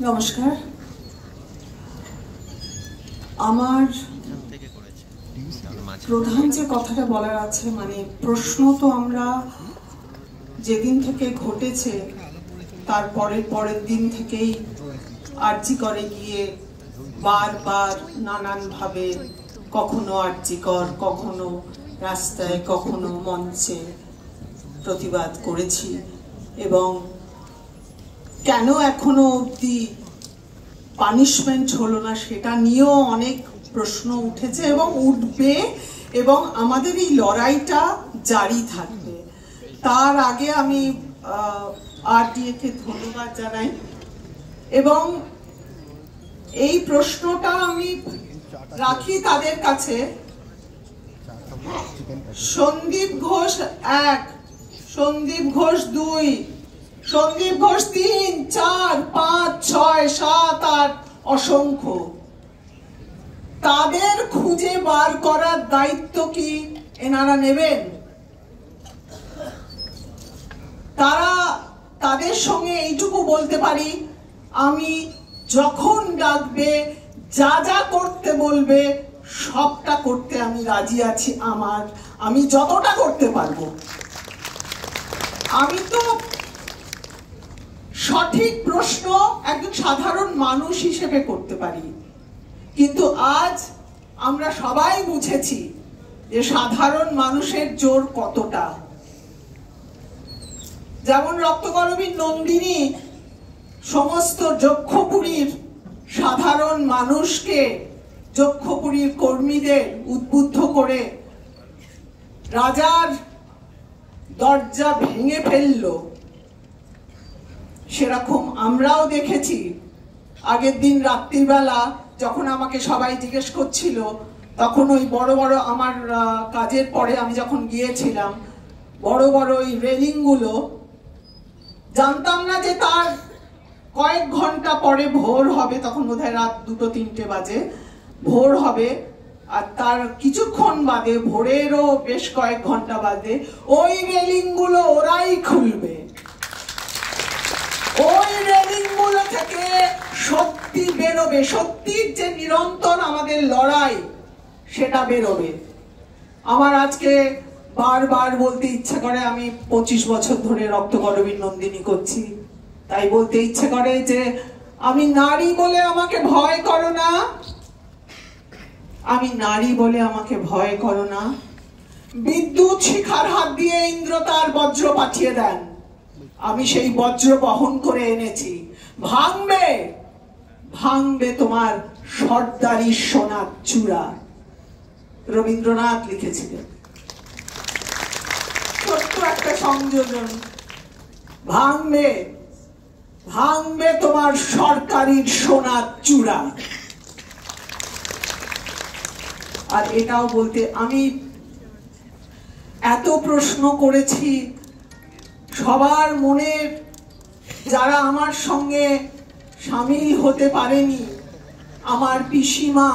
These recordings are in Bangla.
নমস্কার। আমার প্রধান যে কথাটা বলার আছে, মানে প্রশ্ন তো আমরা যেদিন থেকে ঘটেছে তার পরের দিন থেকেই আরজি করে গিয়ে বারবার নানানভাবে, কখনো আরজিকর, কখনো রাস্তায়, কখনো মঞ্চে প্রতিবাদ করেছি। এবং কেন এখনো অবধি পানিশমেন্ট হলো না সেটা নিয়েও অনেক প্রশ্ন উঠেছে এবং উঠবে, এবং আমাদের এই লড়াইটা জারি থাকবে। তার আগে আমি আরডিএ কে ধন্যবাদ জানাই, এবং এই প্রশ্নটা আমি রাখি তাদের কাছে। সন্দীপ ঘোষ 1, সন্দীপ ঘোষ 2, সন্দীপ ঘোষ 3, 4, 5, 6, 7, 8 অসংখ্য, তাদের খুঁজে বার করার দায়িত্ব কি এনারা নেবেন? তাদের সঙ্গে এইটুকু বলতে পারি, আমি যখন ডাকবে, যা যা করতে বলবে সবটা করতে আমি রাজি আছি। আমি যতটা করতে পারবো। আমি তো সঠিক প্রশ্ন একজন সাধারণ মানুষ হিসেবে করতে পারি, কিন্তু আজ আমরা সবাই বুঝেছি যে সাধারণ মানুষের জোর কতটা। যেমন রক্তকরবী নন্দিনী সমস্ত যক্ষপুরীর সাধারণ মানুষকে, যক্ষপুরীর কর্মীদের উদ্বুদ্ধ করে রাজার দরজা ভেঙে ফেললো, সেরকম আমরাও দেখেছি। আগের দিন রাত্রিবেলা যখন আমাকে সবাই জিজ্ঞেস করছিল, তখন ওই বড় বড়, আমার কাজের পরে আমি যখন গিয়েছিলাম, বড় বড় ওই রেলিং গুলো, জানতাম না যে তার কয়েক ঘন্টা পরে ভোর হবে, তখন বোধহয় রাত 2-3টে বাজে ভোর হবে, আর তার কিছুক্ষণ বাদে, ভোরেরও বেশ কয়েক ঘন্টা বাদে, ওই রেলিং গুলো ওরাই খুলবে। ওই রেলিং গুলো থেকে সত্যি বেরোবে, সত্যির যে নিরন্তর আমাদের লড়াই সেটা বেরোবে। আমার আজকে বারবার বলতে ইচ্ছে করে, আমি 25 বছর ধরে রক্তকরবী নন্দিনী করছি, তাই বলতে ইচ্ছে করে যে আমি নারী বলে আমাকে ভয় করো না, আমি নারী বলে আমাকে ভয় করো না। বিদ্যুৎ শিখার হাত দিয়ে ইন্দ্র তার বজ্র পাঠিয়ে দেন, আমি সেই বজ্র বহন করে এনেছি। ভাঙবে ভাঙবে তোমার সর্দারি সোনার চূড়া, রবীন্দ্রনাথ লিখেছিলেন। ছোট্ট একটা সংযোজন, ভাঙবে ভাঙবে তোমার সরকারির সোনার চূড়া। আর এটাও বলতে, আমি এত প্রশ্ন করেছি সবার মনে, যারা আমার সঙ্গে সামিল হতে পারেনি, আমার পিসিমা,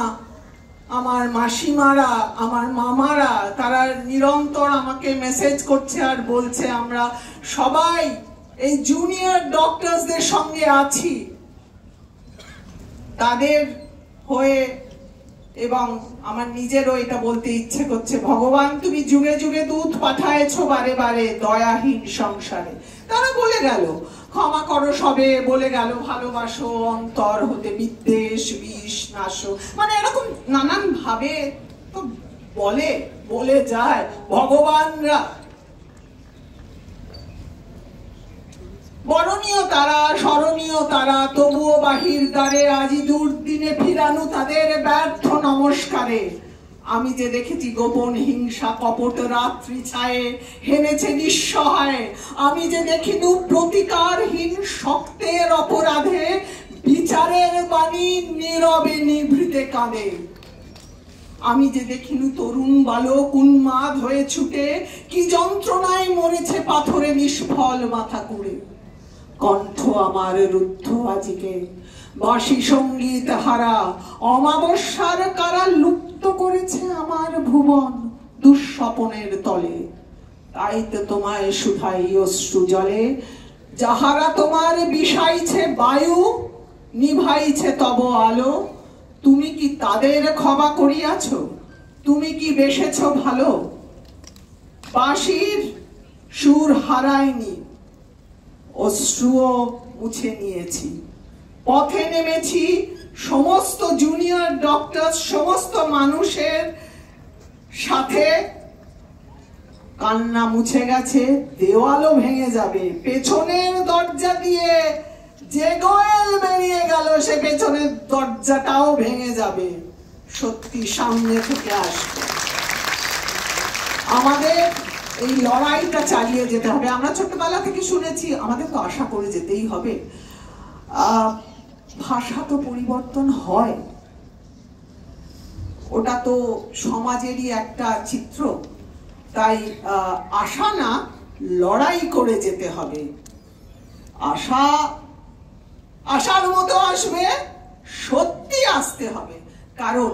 আমার মাসিমারা, আমার মামারা, তারা নিরন্তর আমাকে মেসেজ করছে আর বলছে আমরা সবাই এই জুনিয়র ডক্টরসদের সঙ্গে আছি, তাদের হয়ে। এবং আমার নিজেরও এটা বলতে ইচ্ছে করছে, ভগবান তুমি যুগে যুগে দূত পাঠায়েছো বারে বারে দয়াহীন সংসারে। তারা বলে গেল ক্ষমা করো সবে, বলে গেল ভালোবাসো, অন্তর হতে বিদ্বেষ বিষ নাশো, মানে এরকম নানান ভাবে তো বলে যায় ভগবানরা। বরণীয় তারা, স্মরণীয় তারা, তবুও বাহির দ্বারে আজি দুর্দিনে ফিরানু তাদের ব্যর্থ নমস্কারে। আমি যে দেখেছি গোপন হিংসা কপট রাত্রি ছায়ে হেনেছে নিঃসহায়, আমি যে দেখিনু প্রতিকারহীন শক্তের অপরাধে বিচারের বাণী নীরবে নিভৃতে কাঁদে। আমি যে দেখিনু তরুণ বালক উন্মাদ হয়ে ছুটে কি যন্ত্রণায় মরেছে পাথরে নিষ্ফল মাথা কুড়ে। কণ্ঠ আমার রুদ্ধ আজিকে বাঁশি সঙ্গীত হারা, অমাবস্যার কারা লুপ্ত করেছে আমার ভুবন দুঃস্বপনের তলে। তাই তো তোমায় শুধাই অশ্রু জলে যাহারা তোমার বিষাইছে বায়ু, নিভাইছে তব আলো, তুমি কি তাদের ক্ষমা করিয়াছ? তুমি কি বেসেছ ভালো? বাঁশির সুর হারায়নি, অশ্রুও মুছে নিয়েছি। পথে নেমেছি সমস্ত জুনিয়র ডক্টর, সমস্ত মানুষের সাথে। কান্না মুছে গেছে, দেওয়ালও ভেঙে যাবে। পেছনের দরজা দিয়ে যে গোয়েল বেরিয়ে গেল, সে পেছনের দরজাটাও ভেঙে যাবে। সত্যি সামনে থেকে আসবে। আমাদের এই লড়াইটা চালিয়ে যেতে হবে। আমরা ছোটবেলা থেকে শুনেছি, আমাদের তো আশা করে যেতেই হবে। ভাষা তো পরিবর্তন হয়, ওটা তো সমাজেরই একটা চিত্র। তাই আশা না, লড়াই করে যেতে হবে। আশার মতো আসবে, সত্যি আসতে হবে। কারণ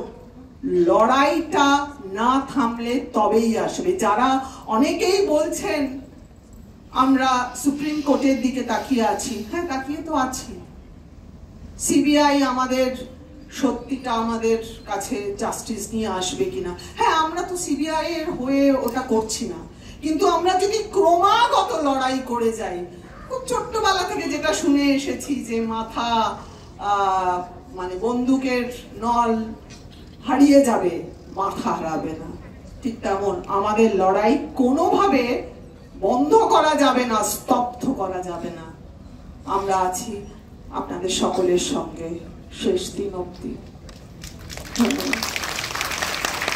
লড়াইটা না থামলে তবেই আসবে। যারা অনেকেই বলছেন আমরা সুপ্রিম কোর্টের দিকে তাকিয়ে আছি, হ্যাঁ তাকিয়ে তো আছি। সিবিআই আমাদের সত্যিটা আমাদের কাছে জাস্টিস নিয়ে আসবে কিনা, হ্যাঁ আমরা তো সিবিআই এর হয়ে ওটা করছি না। কিন্তু আমরা যদি ক্রমাগত লড়াই করে যাই, খুব ছোট্টবেলা থেকে যেটা শুনে এসেছি যে মাথা মানে বন্দুকের নল হারিয়ে যাবে, মাথা হারাবে না। ঠিক তেমন আমাদের লড়াই কোনোভাবে বন্ধ করা যাবে না, স্তব্ধ করা যাবে না। আমরা আছি আপনাদের সকলের সঙ্গে শেষ দিন অবধি। ধন্যবাদ।